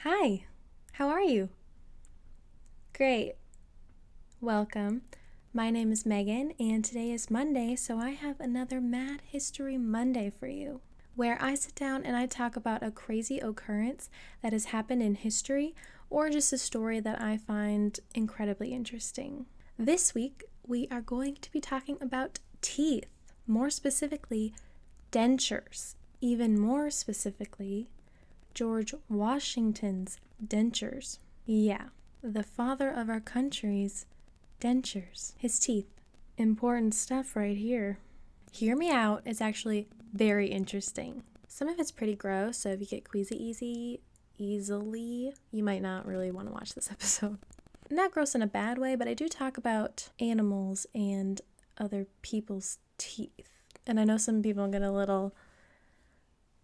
Hi, how are you? Great. Welcome. My name is Megan, and today is Monday, so I have another Mad History Monday for you, where I sit down and I talk about a crazy occurrence that has happened in history or just a story that I find incredibly interesting. This week, we are going to be talking about teeth, more specifically, dentures. Even more specifically, George Washington's dentures. Yeah, the father of our country's dentures. His teeth. Important stuff right here. Hear me out, it's actually very interesting. Some of it's pretty gross, so if you get queasy easily, you might not really want to watch this episode. Not gross in a bad way, but I do talk about animals and other people's teeth. And I know some people get a little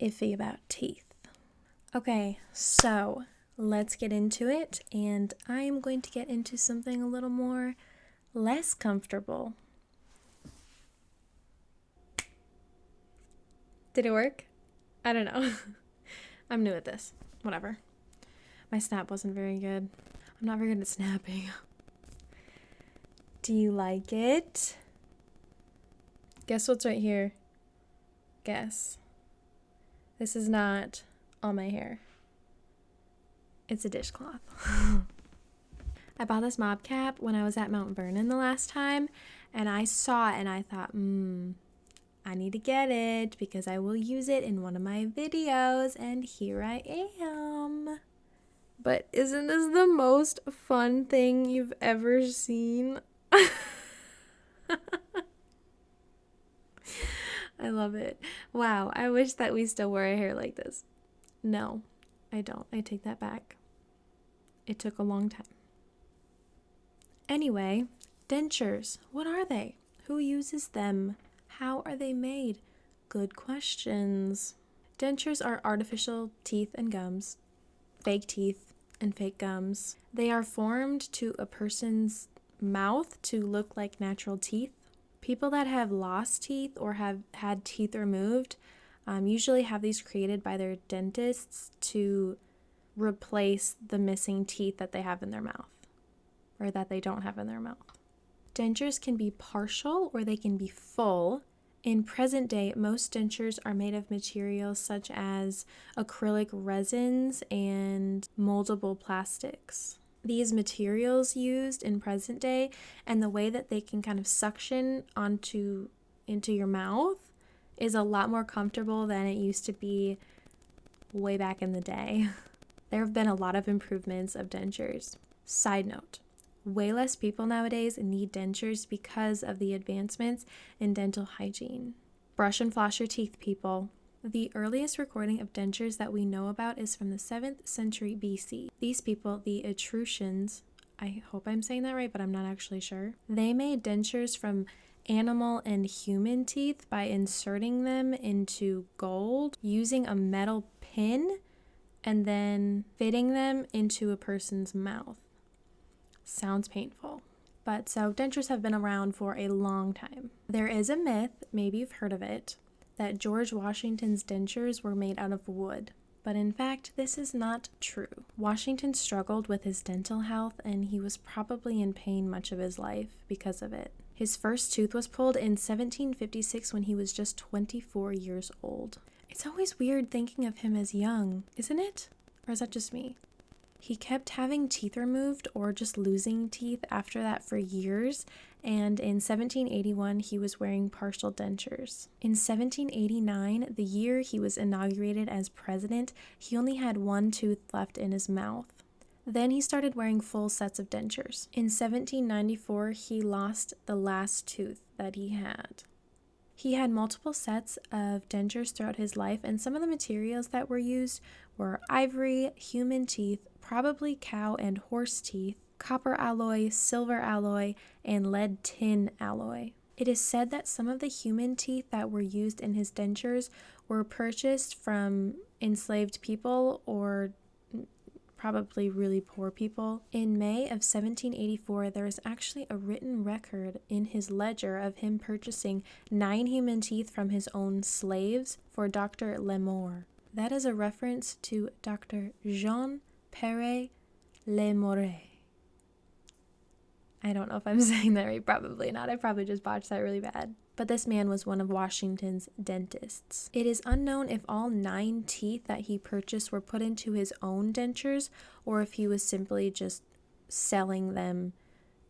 iffy about teeth. Okay, so let's get into it, and I am going to get into something a little more less comfortable. Did it work? I don't know. I'm new at this. Whatever. My snap wasn't very good. I'm not very good at snapping. Do you like it? Guess what's right here? Guess. This is not all my hair. It's a dishcloth. I bought this mop cap when I was at Mount Vernon the last time, and I saw it and I thought, I need to get it because I will use it in one of my videos, and here I am. But isn't this the most fun thing you've ever seen? I love it. Wow, I wish that we still wore our hair like this. No, I don't. I take that back. It took a long time. Anyway, dentures. What are they? Who uses them? How are they made? Good questions. Dentures are artificial teeth and gums, fake teeth and fake gums. They are formed to a person's mouth to look like natural teeth. People that have lost teeth or have had teeth removed usually have these created by their dentists to replace the missing teeth that they have in their mouth or that they don't have in their mouth. Dentures can be partial or they can be full. In present day, most dentures are made of materials such as acrylic resins and moldable plastics. These materials used in present day and the way that they can kind of suction into your mouth is a lot more comfortable than it used to be way back in the day. There have been a lot of improvements of dentures. Side note, way less people nowadays need dentures because of the advancements in dental hygiene. Brush and floss your teeth, people. The earliest recording of dentures that we know about is from the 7th century BC. These people, the Etruscans, I hope I'm saying that right, but I'm not actually sure. They made dentures from animal and human teeth by inserting them into gold using a metal pin and then fitting them into a person's mouth. Sounds painful. But so dentures have been around for a long time. There is a myth, maybe you've heard of it, that George Washington's dentures were made out of wood. But in fact, this is not true. Washington struggled with his dental health and he was probably in pain much of his life because of it. His first tooth was pulled in 1756 when he was just 24 years old. It's always weird thinking of him as young, isn't it? Or is that just me? He kept having teeth removed or just losing teeth after that for years, and in 1781 he was wearing partial dentures. In 1789, the year he was inaugurated as president, he only had one tooth left in his mouth. Then he started wearing full sets of dentures. In 1794, he lost the last tooth that he had. He had multiple sets of dentures throughout his life, and some of the materials that were used were ivory, human teeth, probably cow and horse teeth, copper alloy, silver alloy, and lead tin alloy. It is said that some of the human teeth that were used in his dentures were purchased from enslaved people or probably really poor people. In May of 1784, there is actually a written record in his ledger of him purchasing 9 human teeth from his own slaves for Dr. Lemore. That is a reference to Dr. Jean-Pierre Pere Lemore. I don't know if I'm saying that right. Probably not. I probably just botched that really bad. But this man was one of Washington's dentists. It is unknown if all 9 teeth that he purchased were put into his own dentures or if he was simply just selling them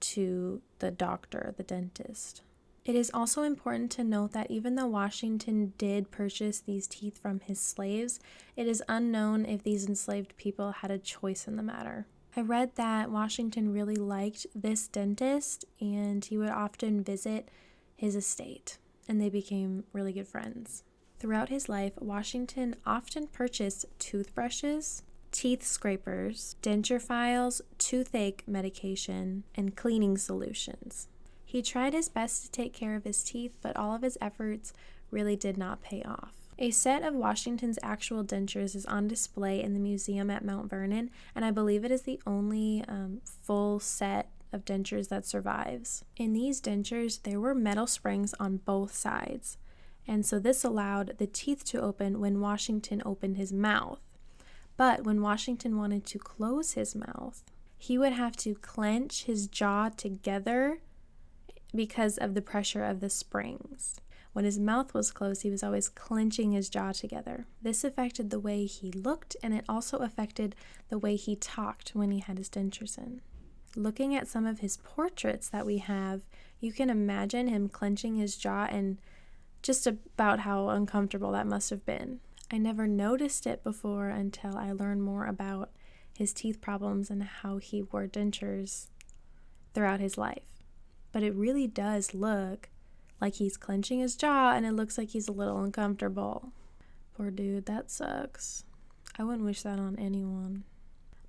to the doctor, the dentist. It is also important to note that even though Washington did purchase these teeth from his slaves, it is unknown if these enslaved people had a choice in the matter. I read that Washington really liked this dentist and he would often visit his estate, and they became really good friends. Throughout his life, Washington often purchased toothbrushes, teeth scrapers, denture files, toothache medication, and cleaning solutions. He tried his best to take care of his teeth, but all of his efforts really did not pay off. A set of Washington's actual dentures is on display in the museum at Mount Vernon, and I believe it is the only full set of dentures that survives. In these dentures, there were metal springs on both sides, and so this allowed the teeth to open when Washington opened his mouth. But when Washington wanted to close his mouth, he would have to clench his jaw together because of the pressure of the springs. When his mouth was closed, he was always clenching his jaw together. This affected the way he looked, and it also affected the way he talked when he had his dentures in. Looking at some of his portraits that we have, you can imagine him clenching his jaw and just about how uncomfortable that must have been. I never noticed it before until I learned more about his teeth problems and how he wore dentures throughout his life. But it really does look like he's clenching his jaw, and it looks like he's a little uncomfortable. Poor dude, that sucks. I wouldn't wish that on anyone.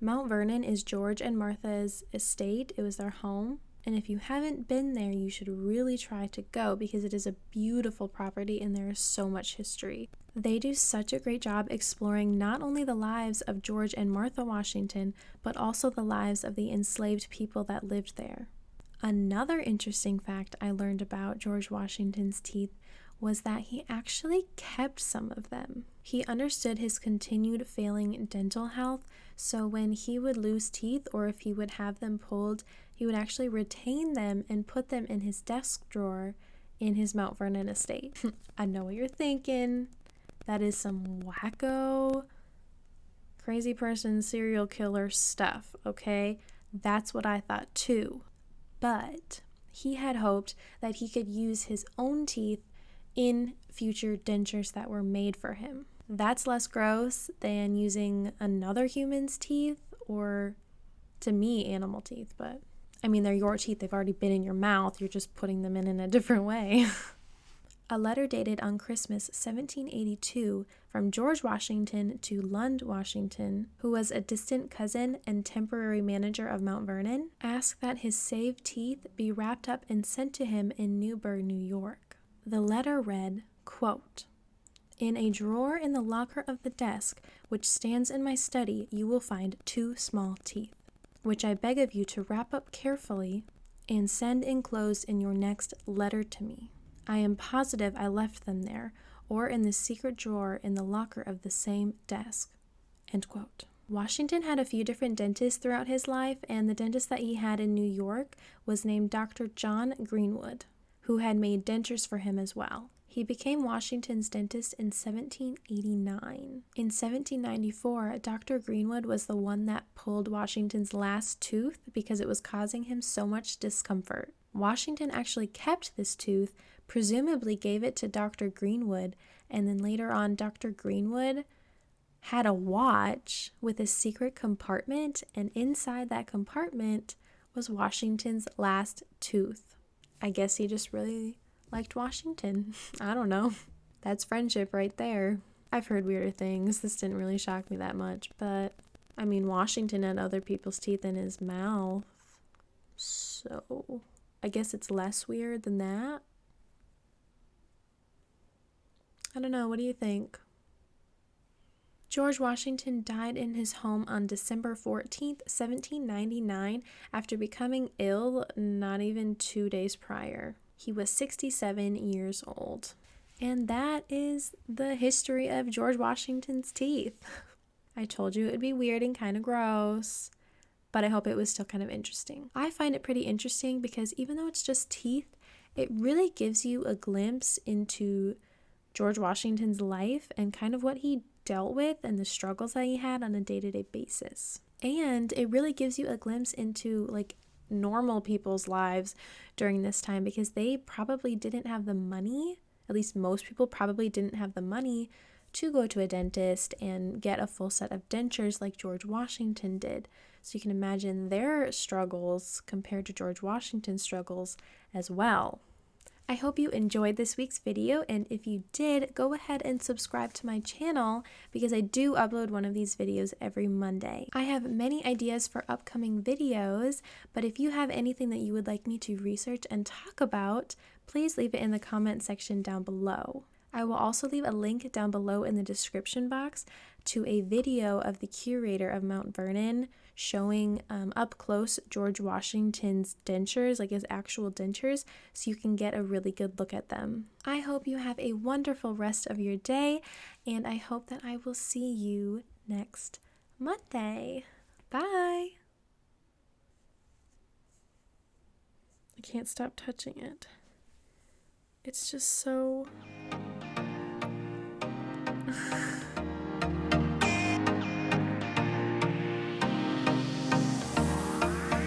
Mount Vernon is George and Martha's estate. It was their home. And if you haven't been there, you should really try to go because it is a beautiful property and there is so much history. They do such a great job exploring not only the lives of George and Martha Washington, but also the lives of the enslaved people that lived there. Another interesting fact I learned about George Washington's teeth was that he actually kept some of them. He understood his continued failing dental health, so when he would lose teeth or if he would have them pulled, he would actually retain them and put them in his desk drawer in his Mount Vernon estate. I know what you're thinking. That is some wacko, crazy person, serial killer stuff, okay? That's what I thought too. But he had hoped that he could use his own teeth in future dentures that were made for him. That's less gross than using another human's teeth or, to me, animal teeth. But, I mean, they're your teeth. They've already been in your mouth. You're just putting them in a different way. A letter dated on Christmas 1782 from George Washington to Lund Washington, who was a distant cousin and temporary manager of Mount Vernon, asked that his saved teeth be wrapped up and sent to him in Newburgh, New York. The letter read, quote, "In a drawer in the locker of the desk which stands in my study you will find 2 small teeth, which I beg of you to wrap up carefully and send enclosed in your next letter to me. I am positive I left them there, or in the secret drawer in the locker of the same desk." End quote. Washington had a few different dentists throughout his life, and the dentist that he had in New York was named Dr. John Greenwood, who had made dentures for him as well. He became Washington's dentist in 1789. In 1794, Dr. Greenwood was the one that pulled Washington's last tooth because it was causing him so much discomfort. Washington actually kept this tooth, presumably gave it to Dr. Greenwood, and then later on Dr. Greenwood had a watch with a secret compartment, and inside that compartment was Washington's last tooth. I guess he just really liked Washington. I don't know. That's friendship right there. I've heard weirder things. This didn't really shock me that much, but I mean, Washington had other people's teeth in his mouth, so I guess it's less weird than that. I don't know. What do you think? George Washington died in his home on December 14th, 1799, after becoming ill not even 2 days prior. He was 67 years old. And that is the history of George Washington's teeth. I told you it would be weird and kind of gross, but I hope it was still kind of interesting. I find it pretty interesting because even though it's just teeth, it really gives you a glimpse into George Washington's life and kind of what he dealt with and the struggles that he had on a day-to-day basis. And it really gives you a glimpse into like normal people's lives during this time, because they probably didn't have the money, at least most people probably didn't have the money to go to a dentist and get a full set of dentures like George Washington did. So you can imagine their struggles compared to George Washington's struggles as well. I hope you enjoyed this week's video, and if you did, go ahead and subscribe to my channel because I do upload one of these videos every Monday. I have many ideas for upcoming videos, but if you have anything that you would like me to research and talk about, please leave it in the comment section down below. I will also leave a link down below in the description box to a video of the curator of Mount Vernon showing up close George Washington's dentures, like his actual dentures, so you can get a really good look at them. I hope you have a wonderful rest of your day, and I hope that I will see you next Monday. Bye! I can't stop touching it. It's just so